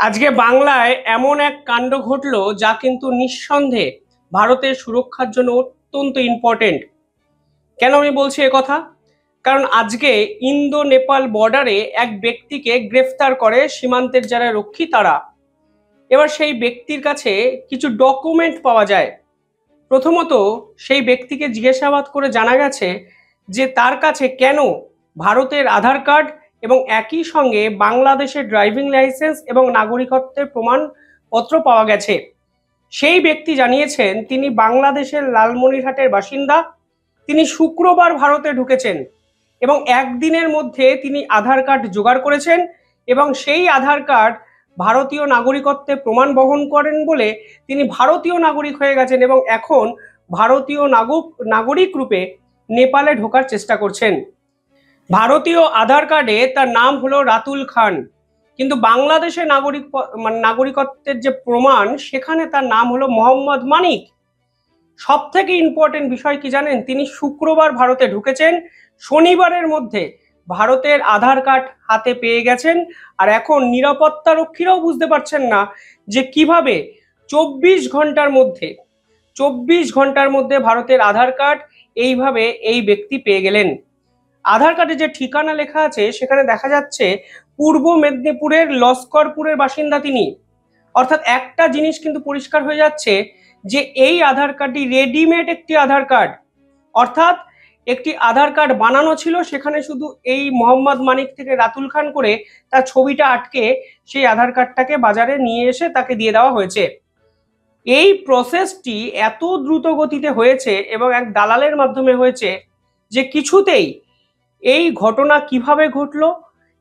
আজকে বাংলায় এমন এক কাণ্ড ঘটলো যা কিন্তু নিঃসন্দেহে ভারতের সুরক্ষার জন্য অত্যন্ত ইম্পর্টেন্ট। কেন আমি বলছি কথা? কারণ আজকে ইন্দো নেপাল বর্ডারে এক ব্যক্তিকে গ্রেফতার করে সীমান্তের যারা রক্ষী তারা। এবার সেই ব্যক্তির কাছে কিছু ডকুমেন্ট পাওয়া যায়। প্রথমত, সেই ব্যক্তিকে জিজ্ঞাসাবাদ করে জানা গেছে যে তার কাছে কেন ভারতের আধার কার্ড এবং একই সঙ্গে বাংলাদেশের ড্রাইভিং লাইসেন্স এবং নাগরিকত্বের প্রমাণপত্র পাওয়া গেছে। সেই ব্যক্তি জানিয়েছেন তিনি বাংলাদেশের লালমনিরহাটের বাসিন্দা। তিনি শুক্রবার ভারতে ঢুকেছেন এবং একদিনের মধ্যে তিনি আধার কার্ড জোগাড় করেছেন এবং সেই আধার কার্ড ভারতীয় নাগরিকত্বের প্রমাণ বহন করেন বলে তিনি ভারতীয় নাগরিক হয়ে গেছেন এবং এখন ভারতীয় নাগরিক রূপে নেপালে ঢোকার চেষ্টা করছেন। ভারতীয় আধার কার্ডে তার নাম হলো রাতুল খান, কিন্তু বাংলাদেশের নাগরিকত্বের যে প্রমাণ সেখানে তার নাম হলো মোহাম্মদ মানিক। সব থেকে ইম্পর্টেন্ট বিষয় কি জানেন? তিনি শুক্রবার ভারতে ঢুকেছেন, শনিবারের মধ্যে ভারতের আধার কার্ড হাতে পেয়ে গেছেন। আর এখন নিরাপত্তা রক্ষীরাও বুঝতে পারছেন না যে কিভাবে 24 ঘন্টার মধ্যে ভারতের আধার কার্ড এইভাবে এই ব্যক্তি পেয়ে গেলেন। আধার কার্ডে যে ঠিকানা লেখা আছে সেখানে দেখা যাচ্ছে পূর্ব মেদিনীপুরের লস্করপুরের বাসিন্দা তিনি। অর্থাৎ একটা জিনিস কিন্তু পরিষ্কার হয়ে যাচ্ছে যে এই আধার কার্ডটি রেডিমেড একটি আধার কার্ড। অর্থাৎ একটি আধার কার্ড বানানো ছিল, সেখানে শুধু এই মোহাম্মদ মানিক থেকে রাতুল খান করে তার ছবিটা আটকে সেই আধার কার্ডটাকে বাজারে নিয়ে এসে তাকে দিয়ে দেওয়া হয়েছে। এই প্রসেসটি এত দ্রুত গতিতে হয়েছে এবং এক দালালের মাধ্যমে হয়েছে যে কিছুতেই এই ঘটনা কিভাবে ঘটলো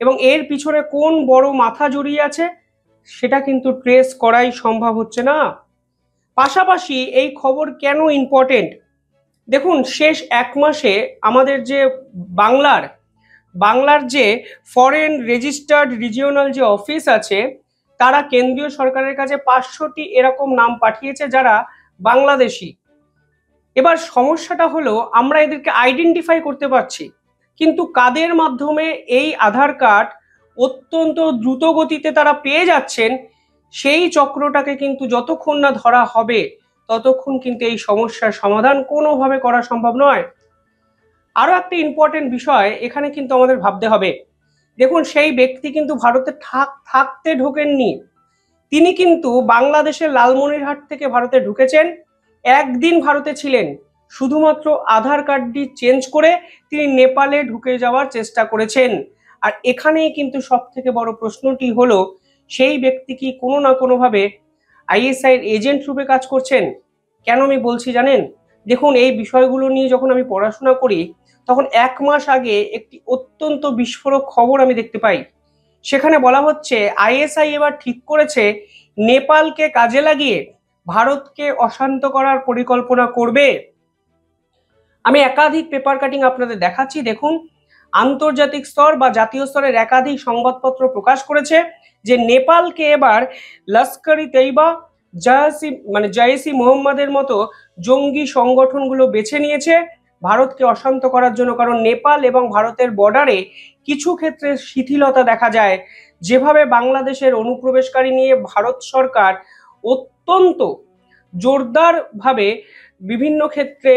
এবং এর পিছনে কোন বড় মাথা জড়িয়ে আছে সেটা কিন্তু ট্রেস করাই সম্ভব হচ্ছে না। পাশাপাশি এই খবর কেন ইম্পর্টেন্ট দেখুন, শেষ এক মাসে আমাদের যে বাংলার যে ফরেন রেজিস্টার্ড রিজিওনাল যে অফিস আছে তারা কেন্দ্রীয় সরকারের কাছে 500টি এরকম নাম পাঠিয়েছে যারা বাংলাদেশি। এবার সমস্যাটা হলো আমরা এদেরকে আইডেন্টিফাই করতে পারছি, কিন্তু কাদের মাধ্যমে এই আধার কার্ড অত্যন্ত দ্রুত গতিতে তারা পেয়ে যাচ্ছেন সেই চক্রটাকে কিন্তু যতক্ষণ না ধরা হবে ততক্ষণ কিন্তু এই সমস্যার সমাধান কোনোভাবে করা সম্ভব নয়। আরো একটা ইম্পর্টেন্ট বিষয় এখানে কিন্তু আমাদের ভাবতে হবে। দেখুন, সেই ব্যক্তি কিন্তু ভারতে থাকতে ঢোকেননি। তিনি কিন্তু বাংলাদেশের লালমনিরহাট থেকে ভারতে ঢুকেছেন, একদিন ভারতে ছিলেন, শুধুমাত্র আধার কার্ডটি চেঞ্জ করে তিনি নেপালে ঢুকে যাওয়ার চেষ্টা করেছেন। আর এখানেই কিন্তু সব থেকে বড় প্রশ্নটি হলো সেই ব্যক্তি কি কোনো না কোনোভাবে আইএসআই এর এজেন্ট রূপে কাজ করছেন? কেন আমি বলছি জানেন? দেখুন, এই বিষয়গুলো নিয়ে যখন আমি পড়াশোনা করি তখন এক মাস আগে একটি অত্যন্ত বিস্ফোরক খবর আমি দেখতে পাই। সেখানে বলা হচ্ছে আইএসআই এবার ঠিক করেছে নেপালকে কাজে লাগিয়ে ভারতকে অশান্ত করার পরিকল্পনা করবে। আমি একাধিক পেপার কাটিং আপনাদের দেখাচ্ছি। দেখুন, আন্তর্জাতিক স্তর বা জাতীয় স্তরের একাধিক সংবাদপত্র প্রকাশ করেছে যে নেপালকে এবার লস্কর-ই তৈবা, জয়েশ-ই মোহাম্মদের মতো জঙ্গি সংগঠনগুলো বেছে নিয়েছে ভারতকে অশান্ত করার জন্য। কারণ নেপাল এবং ভারতের বর্ডারে কিছু ক্ষেত্রে শিথিলতা দেখা যায়। যেভাবে বাংলাদেশের অনুপ্রবেশকারী নিয়ে ভারত সরকার অত্যন্ত জোরদার ভাবে বিভিন্ন ক্ষেত্রে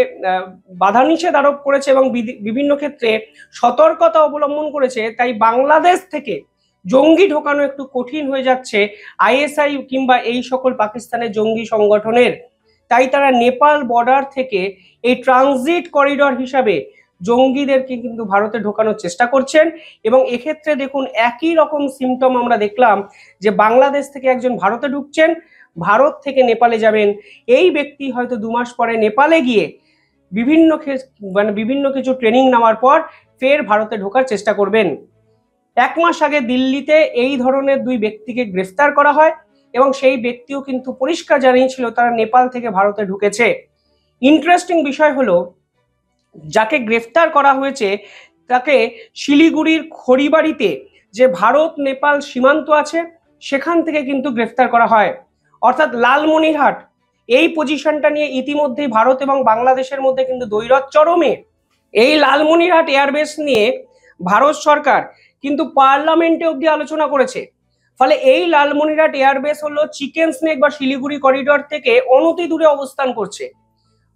বাধা নিষেধ আরোপ করেছে এবং বিভিন্ন ক্ষেত্রে সতর্কতা অবলম্বন করেছে, তাই বাংলাদেশ থেকে জঙ্গি ঢোকানো একটু কঠিন হয়ে যাচ্ছে আইএসআই কিংবা এই সকল পাকিস্তানের জঙ্গি সংগঠনের। তাই তারা নেপাল বর্ডার থেকে এই ট্রানজিট করিডর হিসাবে জঙ্গিদেরকে কিন্তু ভারতে ঢোকানোর চেষ্টা করছেন। এবং এক্ষেত্রে দেখুন, একই রকম সিমটম আমরা দেখলাম যে বাংলাদেশ থেকে একজন ভারতে ঢুকছেন, ভারত থেকে নেপালে যাবেন। এই ব্যক্তি হয়তো 2 মাস পরে নেপালে গিয়ে বিভিন্ন কিছু ট্রেনিং নেওয়ার পর ফের ভারতে ঢোকার চেষ্টা করবেন। 1 মাস আগে দিল্লিতে এই ধরনের 2 ব্যক্তিকে গ্রেফতার করা হয় এবং সেই ব্যক্তিও কিন্তু পরিষ্কার জানিয়েছিল তারা নেপাল থেকে ভারতে ঢুকেছে। ইন্টারেস্টিং বিষয় হলো যাকে গ্রেফতার করা হয়েছে তাকে শিলিগুড়ির খড়িবাড়িতে যে ভারত নেপাল সীমান্ত আছে সেখান থেকে কিন্তু গ্রেফতার করা হয়। অর্থাৎ লালমনিরহাট এই পজিশনটা নিয়ে ইতিমধ্যেই ভারত এবং বাংলাদেশের মধ্যে কিন্তু দ্বৈরথ চরমে। এই লালমনিরহাট এয়ারবেস নিয়ে ভারত সরকার কিন্তু পার্লামেন্টে অবধি আলোচনা করেছে। ফলে এই লালমনিরহাট এয়ারবেস হলো চিকেন স্নেক বা শিলিগুড়ি করিডর থেকে অনতি দূরে অবস্থান করছে।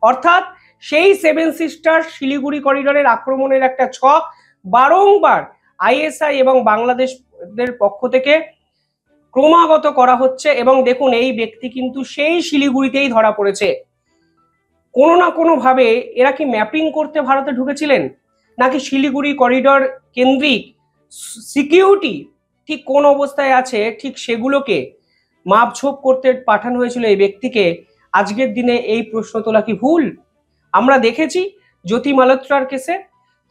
অর্থাৎ সেই সেভেন সিস্টার শিলিগুড়ি করিডরের আক্রমণের একটা ছক বারংবার আইএসআই এবং বাংলাদেশদের পক্ষ থেকে ক্রমাগত করা হচ্ছে। এবং দেখুন, এই ব্যক্তি কিন্তু সেই শিলিগুড়িতেই ধরা পড়েছে। কোনো না কোনো ভাবে এরা কি ম্যাপিং করতে ভারতে ঢুকেছিলেন, নাকি শিলিগুড়ি করিডর কেন্দ্রিক সিকিউরিটি ঠিক কোন অবস্থায় আছে ঠিক সেগুলোকে মাপঝোপ করতে পাঠানো হয়েছিল এই ব্যক্তিকে? আজকের দিনে এই প্রশ্ন তোলা কি ভুল? আমরা দেখেছি জ্যোতি মালহোত্রার কেসে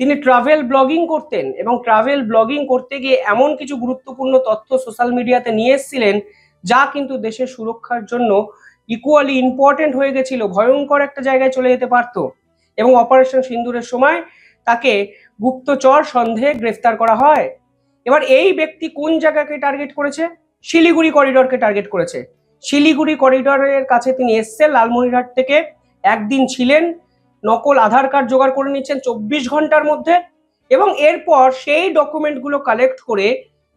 তিনি ট্রাভেল ব্লগিং করতেন এবং ট্রাভেল ব্লগিং করতে গিয়ে এমন কিছু গুরুত্বপূর্ণ তথ্য সোশ্যাল মিডিয়াতে নিয়ে এসেছিলেন যা কিন্তু দেশের সুরক্ষার জন্য ইকুয়ালি ইম্পর্টেন্ট হয়ে গেছিল, ভয়ঙ্কর একটা জায়গায় চলে যেতে পারতো। এবং অপারেশন সিন্দুরের সময় তাকে গুপ্তচর সন্দেহে গ্রেফতার করা হয়। এবার এই ব্যক্তি কোন জায়গাকে টার্গেট করেছে? শিলিগুড়ি করিডরকে টার্গেট করেছে। শিলিগুড়ি করিডরের কাছে তিনি এসছেন লালমনিরহাট থেকে, একদিন ছিলেন, নকল আধার কার্ড জোগাড় করে নিচ্ছেন 24 ঘন্টার মধ্যে, এবং এরপর সেই ডকুমেন্টগুলো কালেক্ট করে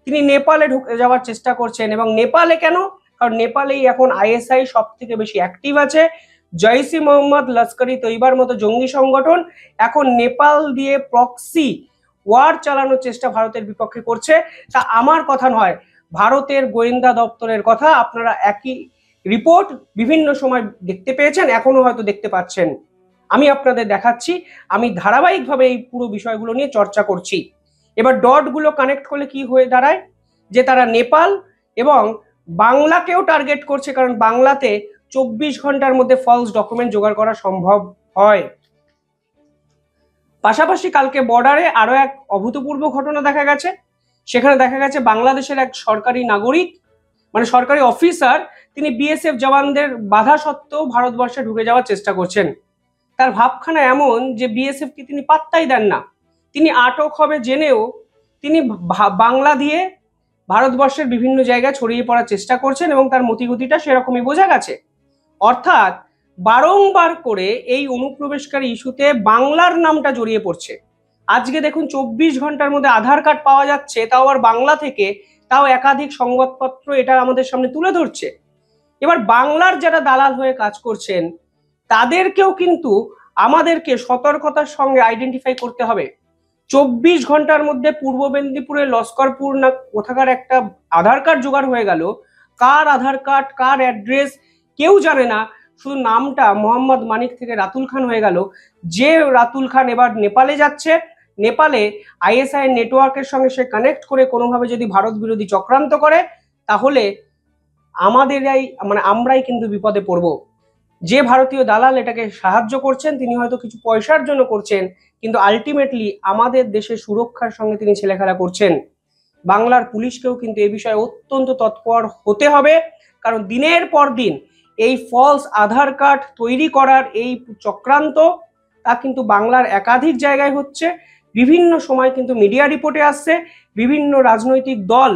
তিনি নেপালে ঢুকে যাওয়ার চেষ্টা করছেন। এবং নেপালে কেন? কারণ নেপালেই এখন আইএসআই সব থেকে বেশি অ্যাক্টিভ আছে। জৈশ ই মোহাম্মদ, লস্কর ই তৈবার মতো জঙ্গি সংগঠন এখন নেপাল দিয়ে প্রক্সি ওয়ার চালানোর চেষ্টা ভারতের বিপক্ষে করছে। তা আমার কথা নয়, ভারতের গোয়েন্দা দপ্তরের কথা। আপনারা একই রিপোর্ট বিভিন্ন সময় দেখতে পেয়েছেন, এখনো হয়তো দেখতে পাচ্ছেন। আমি আপনাদের দেখাচ্ছি, আমি ধারাবাহিকভাবে এই পুরো বিষয়গুলো নিয়ে চর্চা করছি। এবার ডটগুলো কানেক্ট করলে কি হয়ে দাঁড়ায়, যে তারা নেপাল এবং বাংলাকেও টার্গেট করছে, কারণ বাংলাতে 24 ঘন্টার মধ্যে ফলস ডকুমেন্ট জোগাড় করা সম্ভব হয়। পাশাপাশি কালকে বর্ডারে আরো এক অভূতপূর্ব ঘটনা দেখা গেছে। সেখানে দেখা গেছে বাংলাদেশের এক সরকারি নাগরিক, মানে সরকারি অফিসার, তিনি বিএসএফ জওয়ানদের বাধা সত্ত্বেও ভারতবর্ষে ঢুকে যাওয়ার চেষ্টা করছেন। তার ভাবখানা এমন যে বিএসএফ কে তিনি পাত্তাই দেন না। তিনি আটক হবে জেনেও তিনি বাংলা দিয়ে ভারতবর্ষের বিভিন্ন জায়গায় ছড়িয়ে পড়ার চেষ্টা করছেন এবং তার মতিগতিটা সেরকমই বোঝা গেছে। অর্থাৎ বারংবার করে এই অনুপ্রবেশকারী ইস্যুতে বাংলার নামটা জড়িয়ে পড়ছে। আজকে দেখুন 24 ঘন্টার মধ্যে আধার কার্ড পাওয়া যাচ্ছে, তাও আবার বাংলা থেকে, তাও একাধিক সংবাদপত্র এটা আমাদের সামনে তুলে ধরছে। এবার বাংলার যারা দালাল হয়ে কাজ করছেন তাদেরকেও কিন্তু আমাদেরকে সতর্কতার সঙ্গে আইডেন্টিফাই করতে হবে। 24 ঘন্টার মধ্যে পূর্ব মেদিনীপুরের লস্করপুর না কোথাকার একটা আধার কার্ড জোগাড় হয়ে গেল। কার আধার কার্ড, কার অ্যাড্রেস কেউ জানে না, শুধু নামটা মোহাম্মদ মানিক থেকে রাতুল খান হয়ে গেল। যে রাতুল খান এবার নেপালে যাচ্ছে, নেপালে আইএসআই নেটওয়ার্কের সঙ্গে সে কানেক্ট করে কোনোভাবে যদি ভারত বিরোধী চক্রান্ত করে, তাহলে আমরাই কিন্তু বিপদে পড়ব। যে ভারতীয় দালাল এটাকে সাহায্য করছেন তিনি হয়তো কিছু পয়সার জন্য করছেন, কিন্তু আলটিমেটলি আমাদের দেশের সুরক্ষার সঙ্গে তিনি ছেলেখেলা করছেন। বাংলার পুলিশকেও কিন্তু এই বিষয়ে অত্যন্ত তৎপর হতে হবে, কারণ দিনের পর দিন এই ফলস আধার কার্ড তৈরি করার এই চক্রান্ত তা কিন্তু বাংলার একাধিক জায়গায় হচ্ছে। বিভিন্ন সময় কিন্তু মিডিয়া রিপোর্টে আসছে, বিভিন্ন রাজনৈতিক দল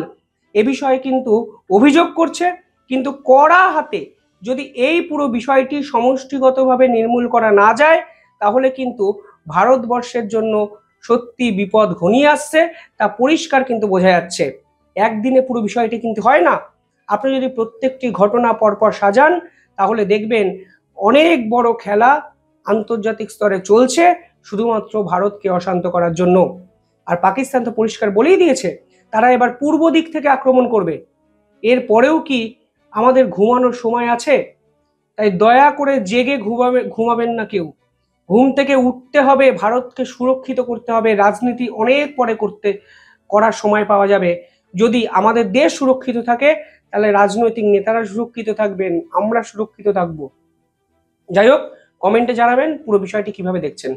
এ বিষয়ে কিন্তু অভিযোগ করছে। কিন্তু কড়া হাতে যদি এই পুরো বিষয়টি সমষ্টিগতভাবে নির্মূল করা না যায়, তাহলে কিন্তু ভারতবর্ষের জন্য সত্যি বিপদ ঘনিয়ে আসছে, তা পরিষ্কার কিন্তু বোঝা যাচ্ছে। একদিনে পুরো বিষয়টি কিন্তু হয় না। আপনি যদি প্রত্যেকটি ঘটনা পরপর সাজান, তাহলে দেখবেন অনেক বড় খেলা আন্তর্জাতিক স্তরে চলছে শুধুমাত্র ভারতকে অশান্ত করার জন্য। আর পাকিস্তান তো পরিষ্কার বলেই দিয়েছে তারা এবার পূর্ব দিক থেকে আক্রমণ করবে। এর পরেও কি আমাদের ঘুমানোর সময় আছে? তাই দয়া করে জেগে ঘুমাবেন না কেউ। ঘুম থেকে উঠতে হবে, ভারতকে সুরক্ষিত করতে হবে। রাজনীতি অনেক পরে করার সময় পাওয়া যাবে। যদি আমাদের দেশ সুরক্ষিত থাকে তাহলে রাজনৈতিক নেতারা সুরক্ষিত থাকবেন, আমরা সুরক্ষিত থাকবো। যাই হোক, কমেন্টে জানাবেন পুরো বিষয়টি কিভাবে দেখছেন।